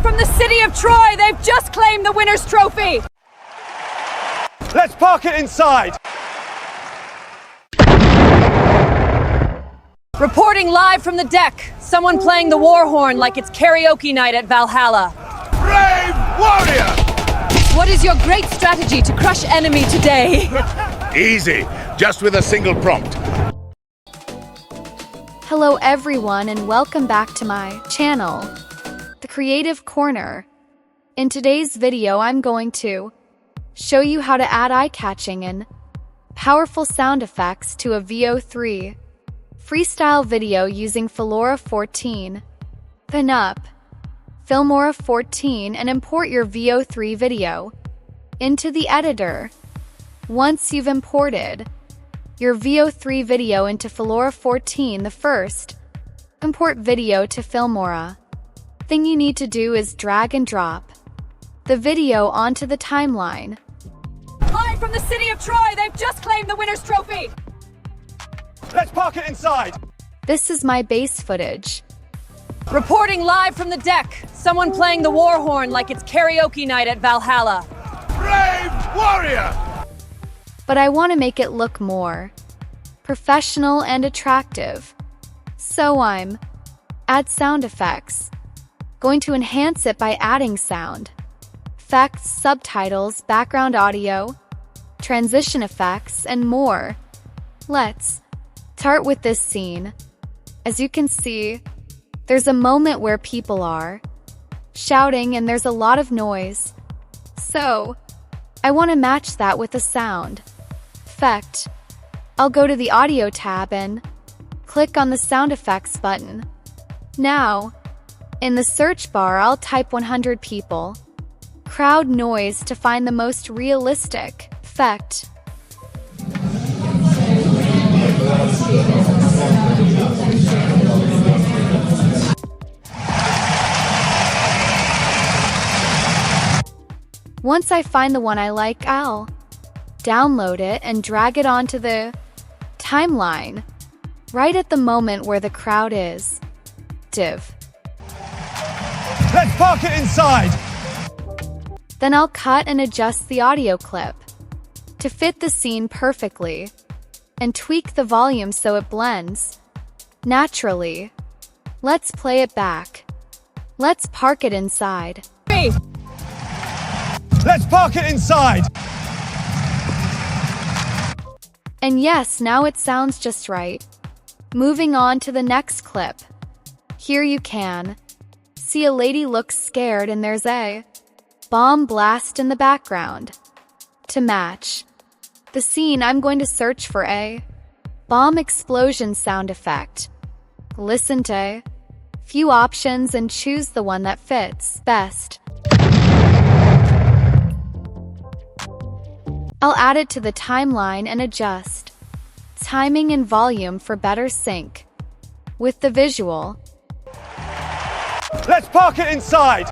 From the city of Troy, they've just claimed the winner's trophy! Let's park it inside! Reporting live from the deck. Someone playing the war horn like it's karaoke night at Valhalla. Brave warrior! What is your great strategy to crush enemy today? Easy, just with a single prompt. Hello everyone and welcome back to my channel, The Creative Corner. In today's video I'm going to show you how to add eye-catching and powerful sound effects to a VO3 freestyle video using Filmora 14. Open up Filmora 14 and import your VO3 video into the editor. Once you've imported your VO3 video into Filmora 14, the first import video to Filmora thing you need to do is drag and drop the video onto the timeline. Live from the city of Troy, they've just claimed the winner's trophy! Let's park it inside! This is my base footage. Reporting live from the deck. Someone playing the war horn like it's karaoke night at Valhalla. Brave warrior! But I want to make it look more professional and attractive. So I'm add sound effects. Going to enhance it by adding sound effects, subtitles, background audio, transition effects, and more. Let's start with this scene. As you can see, there's a moment where people are shouting and there's a lot of noise. So, I want to match that with a sound effect. I'll go to the audio tab and click on the sound effects button. Now, in the search bar I'll type 100 people crowd noise to find the most realistic effect. Once I find the one I like, I'll download it and drag it onto the timeline, right at the moment where the crowd is. Div. Let's park it inside! Then I'll cut and adjust the audio clip to fit the scene perfectly and tweak the volume so it blends naturally. Let's play it back. Let's park it inside. Let's park it inside! And yes, now it sounds just right. Moving on to the next clip. Here you can see a lady looks scared and there's a bomb blast in the background. To match the scene, I'm going to search for a bomb explosion sound effect. Listen to a few options and choose the one that fits best. I'll add it to the timeline and adjust timing and volume for better sync with the visual. Let's park it inside!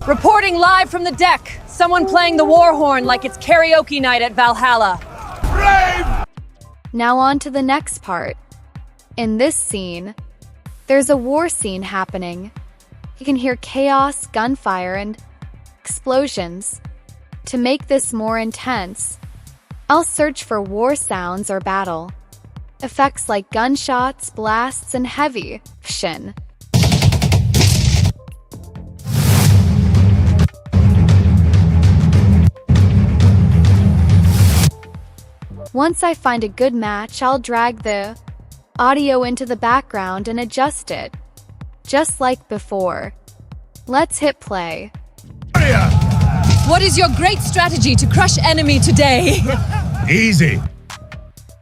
Reporting live from the deck. Someone playing the war horn like it's karaoke night at Valhalla. Brave! Now on to the next part. In this scene, there's a war scene happening. You can hear chaos, gunfire, and explosions. To make this more intense, I'll search for war sounds or battle effects like gunshots, blasts, and heavy action. Once I find a good match, I'll drag the audio into the background and adjust it, just like before. Let's hit play. What is your great strategy to crush enemy today? Easy.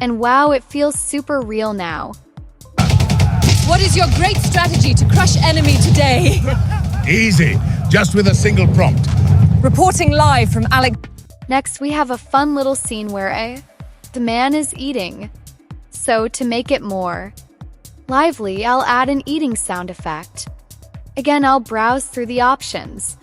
And wow, it feels super real now. What is your great strategy to crush enemy today? Easy, just with a single prompt. Reporting live from Alex. Next, we have a fun little scene where the man is eating. So to make it more lively, I'll add an eating sound effect. Again, I'll browse through the options.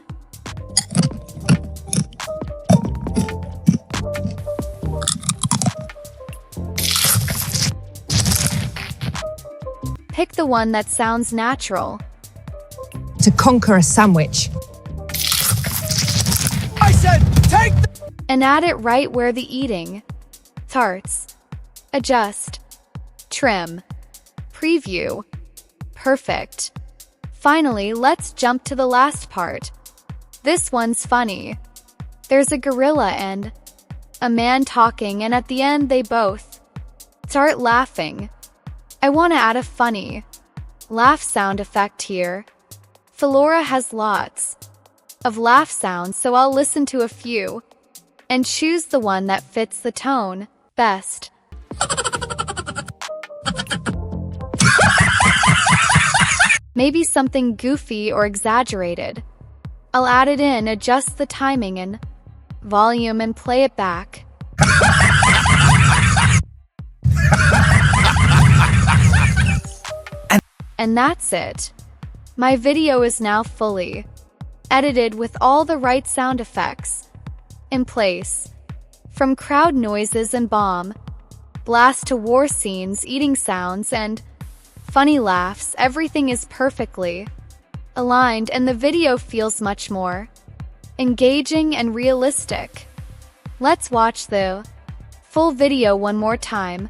Pick the one that sounds natural. To conquer a sandwich. I said, take the... And add it right where the eating starts. Adjust. Trim. Preview. Perfect. Finally, let's jump to the last part. This one's funny. There's a gorilla and a man talking, and at the end they both start laughing. I want to add a funny laugh sound effect here. Filmora has lots of laugh sounds, so I'll listen to a few and choose the one that fits the tone best. Maybe something goofy or exaggerated. I'll add it in, adjust the timing and volume, and play it back. And that's it. My video is now fully edited with all the right sound effects in place. From crowd noises and bomb blast to war scenes, eating sounds, and funny laughs, everything is perfectly aligned, and the video feels much more engaging and realistic. Let's watch the full video one more time.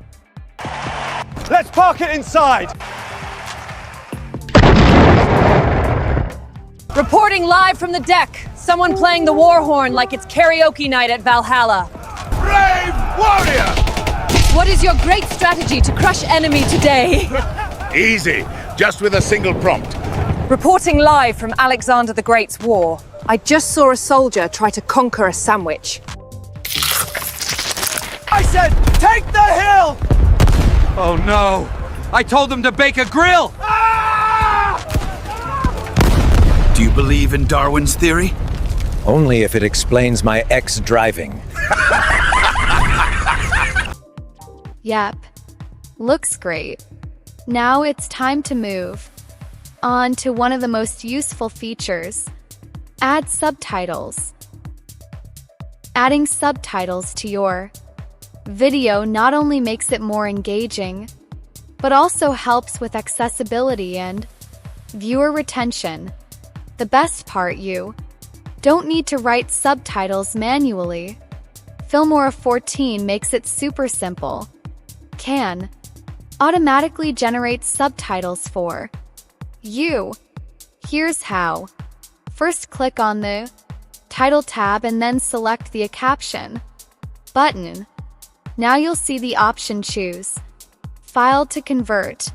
Let's park it inside! Reporting live from the deck. Someone playing the war horn like it's karaoke night at Valhalla. Brave warrior! What is your great strategy to crush enemy today? Easy, just with a single prompt. Reporting live from Alexander the Great's war. I just saw a soldier try to conquer a sandwich. I said, take the hill! Oh no! I told them to bake a grill! Do you believe in Darwin's theory? Only if it explains my ex-driving. Yep. Looks great. Now it's time to move on to one of the most useful features. Add subtitles. Adding subtitles to your video not only makes it more engaging, but also helps with accessibility and viewer retention. The best part, you don't need to write subtitles manually. Filmora 14 makes it super simple. Can automatically generate subtitles for you. Here's how. First, click on the title tab and then select the caption button. Now you'll see the option choose file to convert.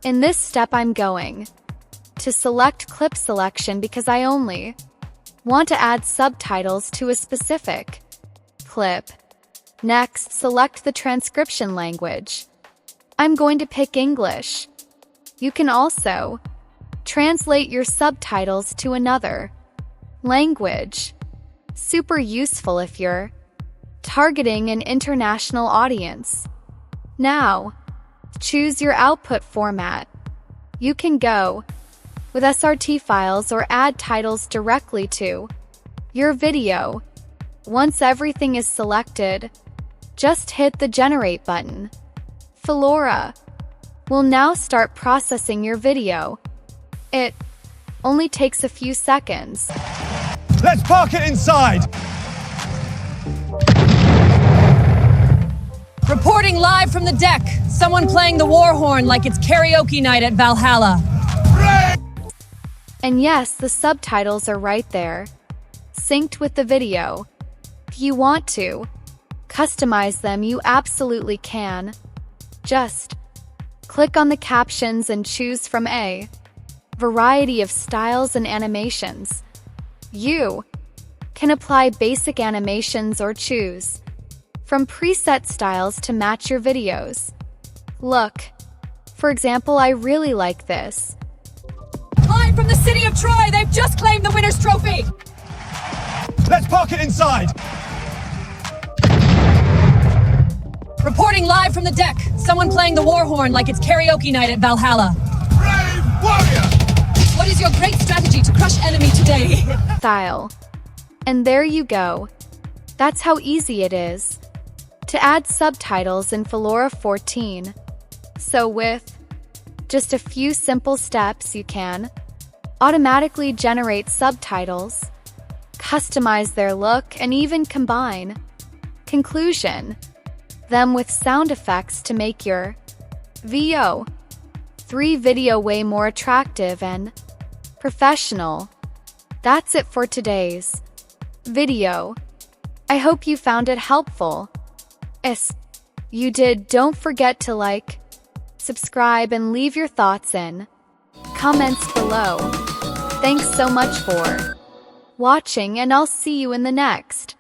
In this step, I'm going to select clip selection because I only want to add subtitles to a specific clip. Next, select the transcription language. I'm going to pick English. You can also translate your subtitles to another language. Super useful if you're targeting an international audience. Now, choose your output format. You can go with SRT files or add titles directly to your video. Once everything is selected, just hit the Generate button. Filmora will now start processing your video. It only takes a few seconds. Let's park it inside! Reporting live from the deck. Someone playing the war horn like it's karaoke night at Valhalla. And yes, the subtitles are right there, synced with the video. If you want to customize them, you absolutely can. Just click on the captions and choose from a variety of styles and animations. You can apply basic animations or choose from preset styles to match your videos. Look, for example, I really like this. Live from the city of Troy, they've just claimed the winner's trophy! Let's park it inside! Reporting live from the deck. Someone playing the war horn like it's karaoke night at Valhalla. Brave warrior! What is your great strategy to crush enemy today? Style. And there you go. That's how easy it is to add subtitles in Filmora 14. So with Just a few simple steps you can automatically generate subtitles, customize their look, and even combine conclusion them with sound effects to make your VO 3 video way more attractive and professional. That's it for today's video. I hope you found it helpful. If you did, don't forget to like, subscribe, and leave your thoughts in comments below. Thanks so much for watching, and I'll see you in the next